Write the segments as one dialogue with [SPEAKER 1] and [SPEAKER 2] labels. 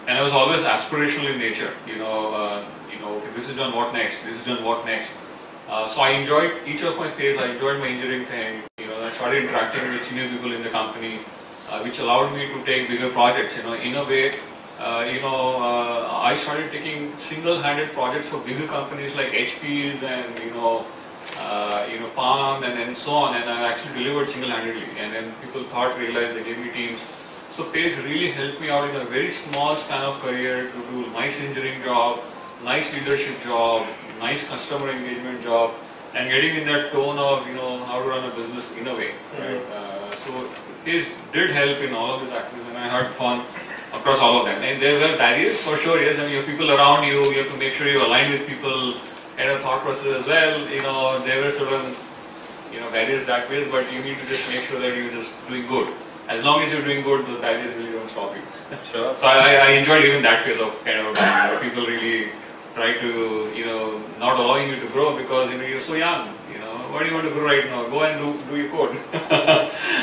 [SPEAKER 1] and I was always aspirational in nature. Okay, this is done, what next? This is done, what next? So I enjoyed each of my phase. I enjoyed my engineering thing. I started interacting with senior people in the company, which allowed me to take bigger projects. In a way, I started taking single-handed projects for bigger companies like HP's and Palm and so on, and I actually delivered single-handedly. And then people realized, they gave me teams. So PACE really helped me out in a very small span of career to do nice engineering job, nice leadership job, nice customer engagement job, and getting in that tone of how to run a business in a way. Right? So PACE did help in all of these activities, and I had fun across all of them. And there were barriers for sure. Yes, I mean, you have people around you. You have to make sure you align with people and a thought process as well. There were certain barriers that way, but you need to just make sure that you're just doing good. As long as you're doing good, the barriers really don't stop you.
[SPEAKER 2] Sure.
[SPEAKER 1] So I enjoyed even that phase of people really try to not allowing you to grow because you're so young. What do you want to grow right now? Go and do your code.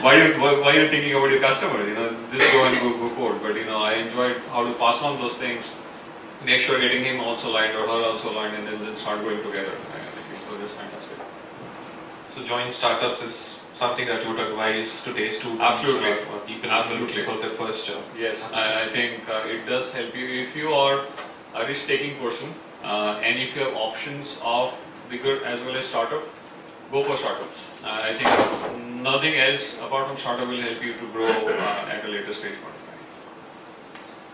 [SPEAKER 1] why are you thinking about your customers? Just go and go code. But I enjoyed how to pass on those things, make sure getting him also aligned or her also aligned, and then start going together. I think it was just fantastic.
[SPEAKER 2] So joint startups is something that you would advise today's students
[SPEAKER 1] Absolutely.
[SPEAKER 2] or people
[SPEAKER 1] Absolutely.
[SPEAKER 2] for their first job.
[SPEAKER 1] Yes, I think it does help you if you are a risk-taking person and if you have options of bigger as well as startup. Go for startups. I think nothing else apart from startup will help you to grow at a later stage point of time.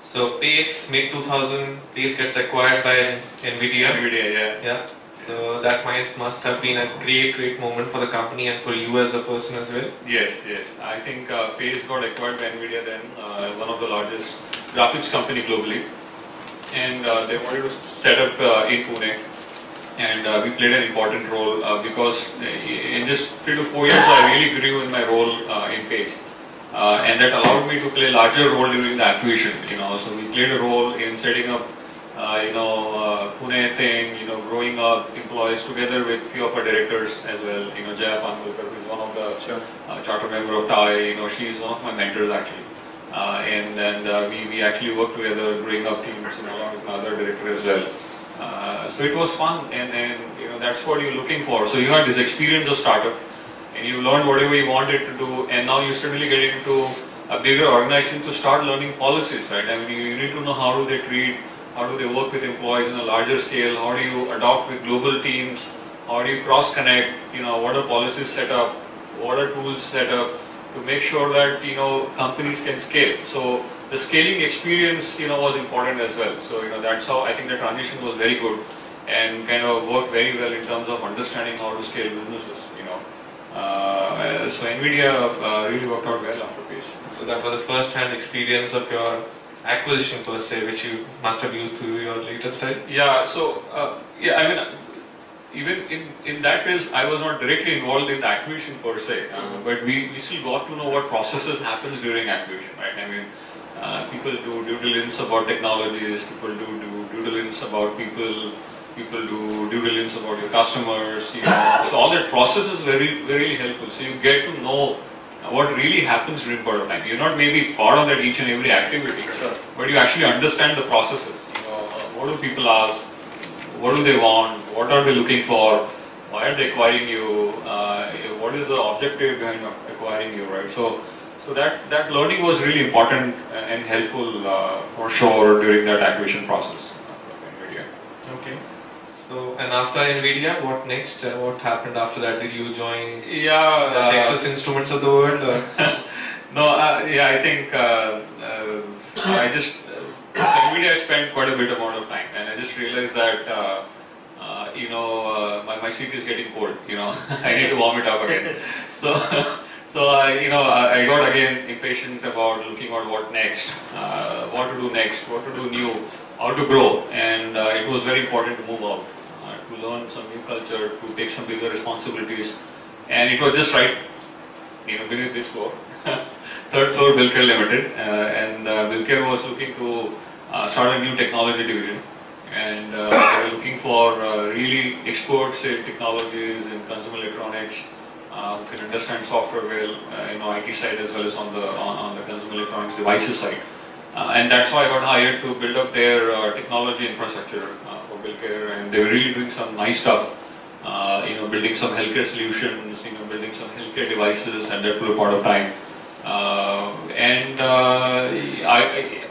[SPEAKER 2] So PACE, mid-2000, PACE gets acquired by NVIDIA.
[SPEAKER 1] Yeah.
[SPEAKER 2] So that must have been a great moment for the company and for you as a person as well.
[SPEAKER 1] Yes. I think PACE got acquired by NVIDIA then, one of the largest graphics company globally. And they wanted to set up in Pune. And we played an important role because in just 3 to 4 years I really grew in my role in PACE. And that allowed me to play a larger role during the acquisition. So we played a role in setting up Pune thing, growing up employees together with few of our directors as well. Jaya Pankulkar, who is one of the charter member of TiE. She is one of my mentors actually. And we actually worked together, growing up teams along with another director as well. So it was fun, and that's what you're looking for. So you had this experience of startup, and you learned whatever you wanted to do, and now you suddenly get into a bigger organization to start learning policies, right? I mean, you need to know how do they treat, how do they work with employees on a larger scale, how do you adopt with global teams, how do you cross-connect, what are policies set up, what are tools set up to make sure that, companies can scale. So the scaling experience, was important as well. So, that's how I think the transition was very good and kind of worked very well in terms of understanding how to scale businesses, So NVIDIA really worked out well after PACE.
[SPEAKER 2] So that was the first-hand experience of your acquisition per se, which you must have used through your latest time.
[SPEAKER 1] Yeah, so, I mean, even in that case, I was not directly involved in the acquisition per se, but we still got to know what processes happens during acquisition, right? I mean, people do due diligence about technologies, people do due diligence about people do due diligence about your customers, So all that process is very helpful. So you get to know what really happens during part of time. You're not maybe part of that each and every activity, but you actually understand the processes. What do people ask? What do they want? What are they looking for? Why are they acquiring you? What is the objective behind acquiring you, right? So that learning was really important and helpful for sure during that acquisition process of NVIDIA.
[SPEAKER 2] Okay. So, and after NVIDIA, what next? What happened after that? Did you join the Texas Instruments of the world? Or?
[SPEAKER 1] No, I think I just NVIDIA spent quite a bit amount of time, and I just realized that my seat is getting cold. I need to warm it up again. So I got again impatient about looking at what next, what to do next, what to do new, how to grow, and it was very important to move out, to learn some new culture, to take some bigger responsibilities, and it was just right, beneath this floor, third floor Bilcare Limited, and Bilcare was looking to start a new technology division, and they were looking for really experts in technologies and consumer electronics. Who can understand software well, IT side as well as on the consumer electronics devices side. and that's why I got hired to build up their technology infrastructure for Bilker, and they were really doing some nice stuff. Building some healthcare solutions, building some healthcare devices at that part of time.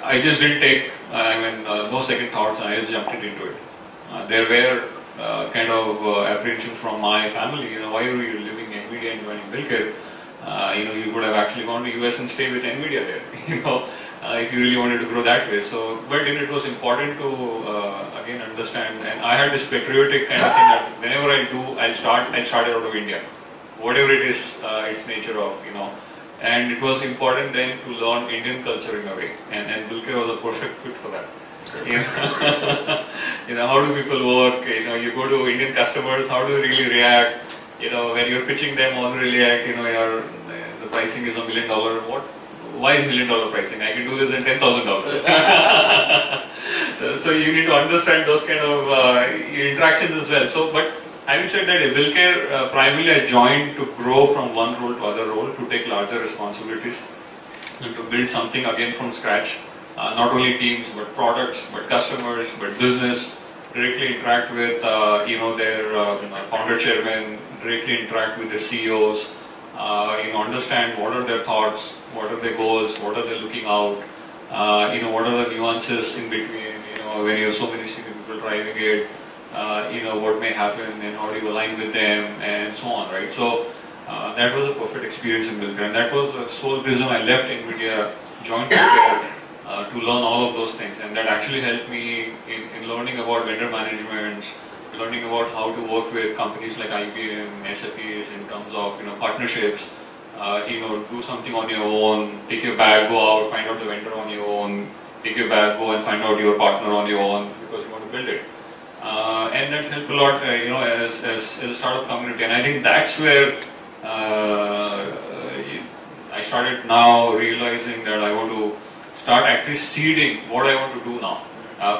[SPEAKER 1] I just didn't take, no second thoughts, I just jumped into it. There were kind of apprehensions from my family, why are you leaving NVIDIA and joining Bilker? You could have actually gone to US and stay with NVIDIA there, if you really wanted to grow that way. So, but it was important to again understand, and I had this patriotic kind of thing that whenever I do, I'll start out of India, whatever it is, its nature of, and it was important then to learn Indian culture in a way, and Bilker was a perfect fit for that. How do people work? You go to Indian customers, how do they really react? When you're pitching them, how do they react? The pricing is $1 million. Why is $1 million pricing? I can do this in $10,000. So you need to understand those kind of interactions as well. So, but having said that, Bilker primarily I joined to grow from one role to other role, to take larger responsibilities, and to build something again from scratch. Not only teams, but products, but customers, but business. Directly interact with their founder chairman. Directly interact with their CEOs. Understand what are their thoughts, what are their goals, what are they looking out, what are the nuances in between, when you have so many senior people driving it, what may happen and how do you align with them and so on, right? So that was a perfect experience in Bilker, and that was the sole reason I left NVIDIA, joined Bilker to learn all of those things, and that actually helped me in learning about vendor management, learning about how to work with companies like IBM, SAPs in terms of partnerships, do something on your own, take your bag, go out, find out the vendor on your own, take your bag, go and find out your partner on your own because you want to build it. And that helped a lot, as a startup community. And I think that's where I started now realizing that I want to start actually seeding what I want to do now.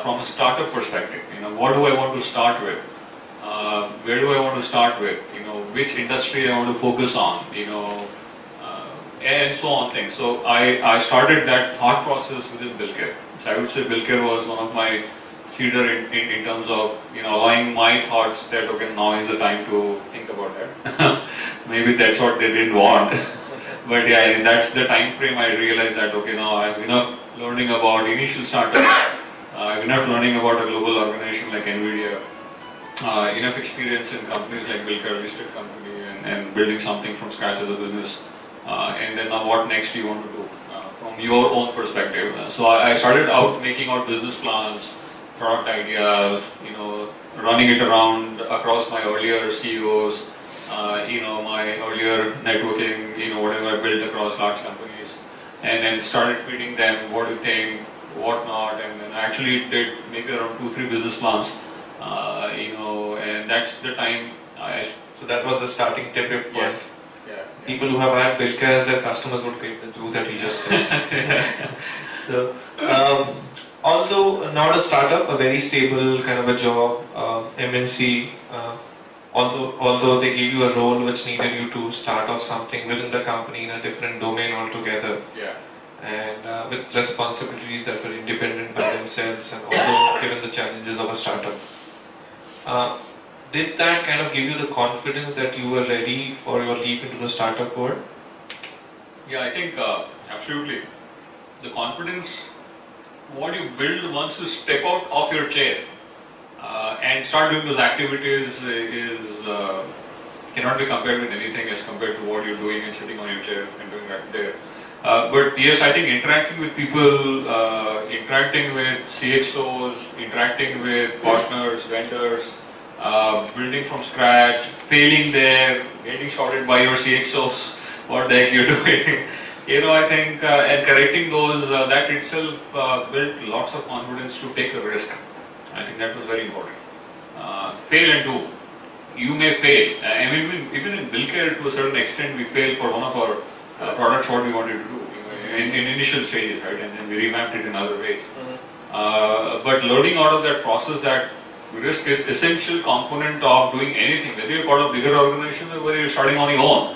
[SPEAKER 1] From a startup perspective, what do I want to start with? Where do I want to start with? Which industry I want to focus on? And so on things. So I started that thought process within Bilker. So I would say Bilker was one of my seeder in terms of allowing my thoughts that okay, now is the time to think about that. Maybe that's what they didn't want. But yeah, that's the time frame I realized that okay, now I have enough learning about initial startups. Enough learning about a global organization like NVIDIA, enough experience in companies like Bilker, listed company, and building something from scratch as a business. And then now what next do you want to do from your own perspective? So I started out making out business plans, product ideas, running it around across my earlier CEOs, my earlier networking, whatever I built across large companies, and then started feeding them what do you think, what not, and then I actually did maybe around 2-3 business plans, and that's the time
[SPEAKER 2] So that was the starting tip.
[SPEAKER 1] Yes.
[SPEAKER 2] Yeah. People who have had Bilker as their customers would get the truth that he just said. So, although not a startup, a very stable kind of a job, MNC, although they gave you a role which needed you to start off something within the company in a different domain altogether.
[SPEAKER 1] Yeah.
[SPEAKER 2] And with responsibilities that were independent by themselves, and also given the challenges of a startup. Did that kind of give you the confidence that you were ready for your leap into the startup world?
[SPEAKER 1] Yeah, I think absolutely. The confidence, what you build once you step out of your chair and start doing those activities cannot be compared with anything as compared to what you're doing and sitting on your chair and doing that there. But yes, I think interacting with people, interacting with CXOs, interacting with partners, vendors, building from scratch, failing there, getting shouted by your CXOs, what the heck you're doing. I think, and correcting those, that itself built lots of confidence to take a risk. I think that was very important. Fail and do. You may fail. I mean, even in Bilker, to a certain extent, we failed for one of our products what we wanted to do in initial stages, right? And then we revamped it in other ways. But learning out of that process that risk is essential component of doing anything, whether you're part of bigger organization or whether you're starting on your own.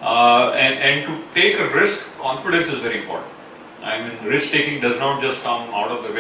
[SPEAKER 1] And to take a risk, confidence is very important. I mean, risk taking does not just come out of the way.